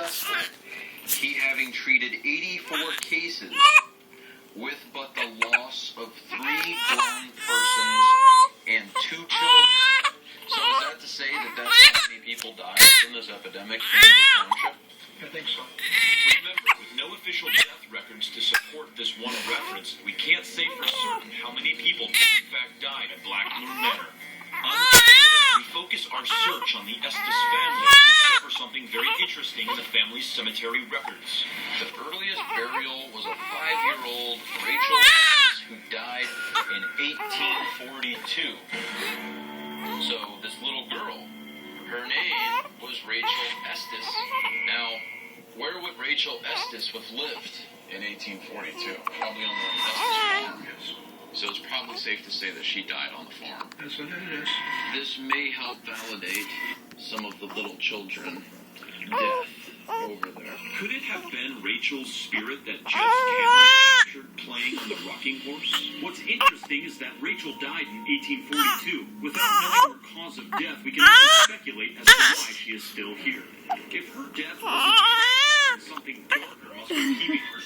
suspect, he having treated 84 cases with but the loss of 3 grown persons and 2 children. So is that to say that that's how many people died from this epidemic in the township? I think so. Remember, with no official death records to support this one reference, we can't say for certain how many people in fact died at Black Moon Manor. Unfortunately, we focus our search on the Estes family and discover something very interesting in the family's cemetery records. The earliest burial was a 5-year-old Rachel Estes who died in 1842. So this little girl, her name was Rachel Estes. Now, where would Rachel Estes have lived in 1842? Probably on the Estes farm. So it's probably safe to say that she died on the farm. That's what it is. This may help validate some of the little children's death over there. Could it have been Rachel's spirit that Jeff's camera captured playing on the rocking horse? What's interesting is that Rachel died in 1842. Without knowing her cause of death, we can only speculate as to why she is still here. If her death wasn't something darker must be keeping her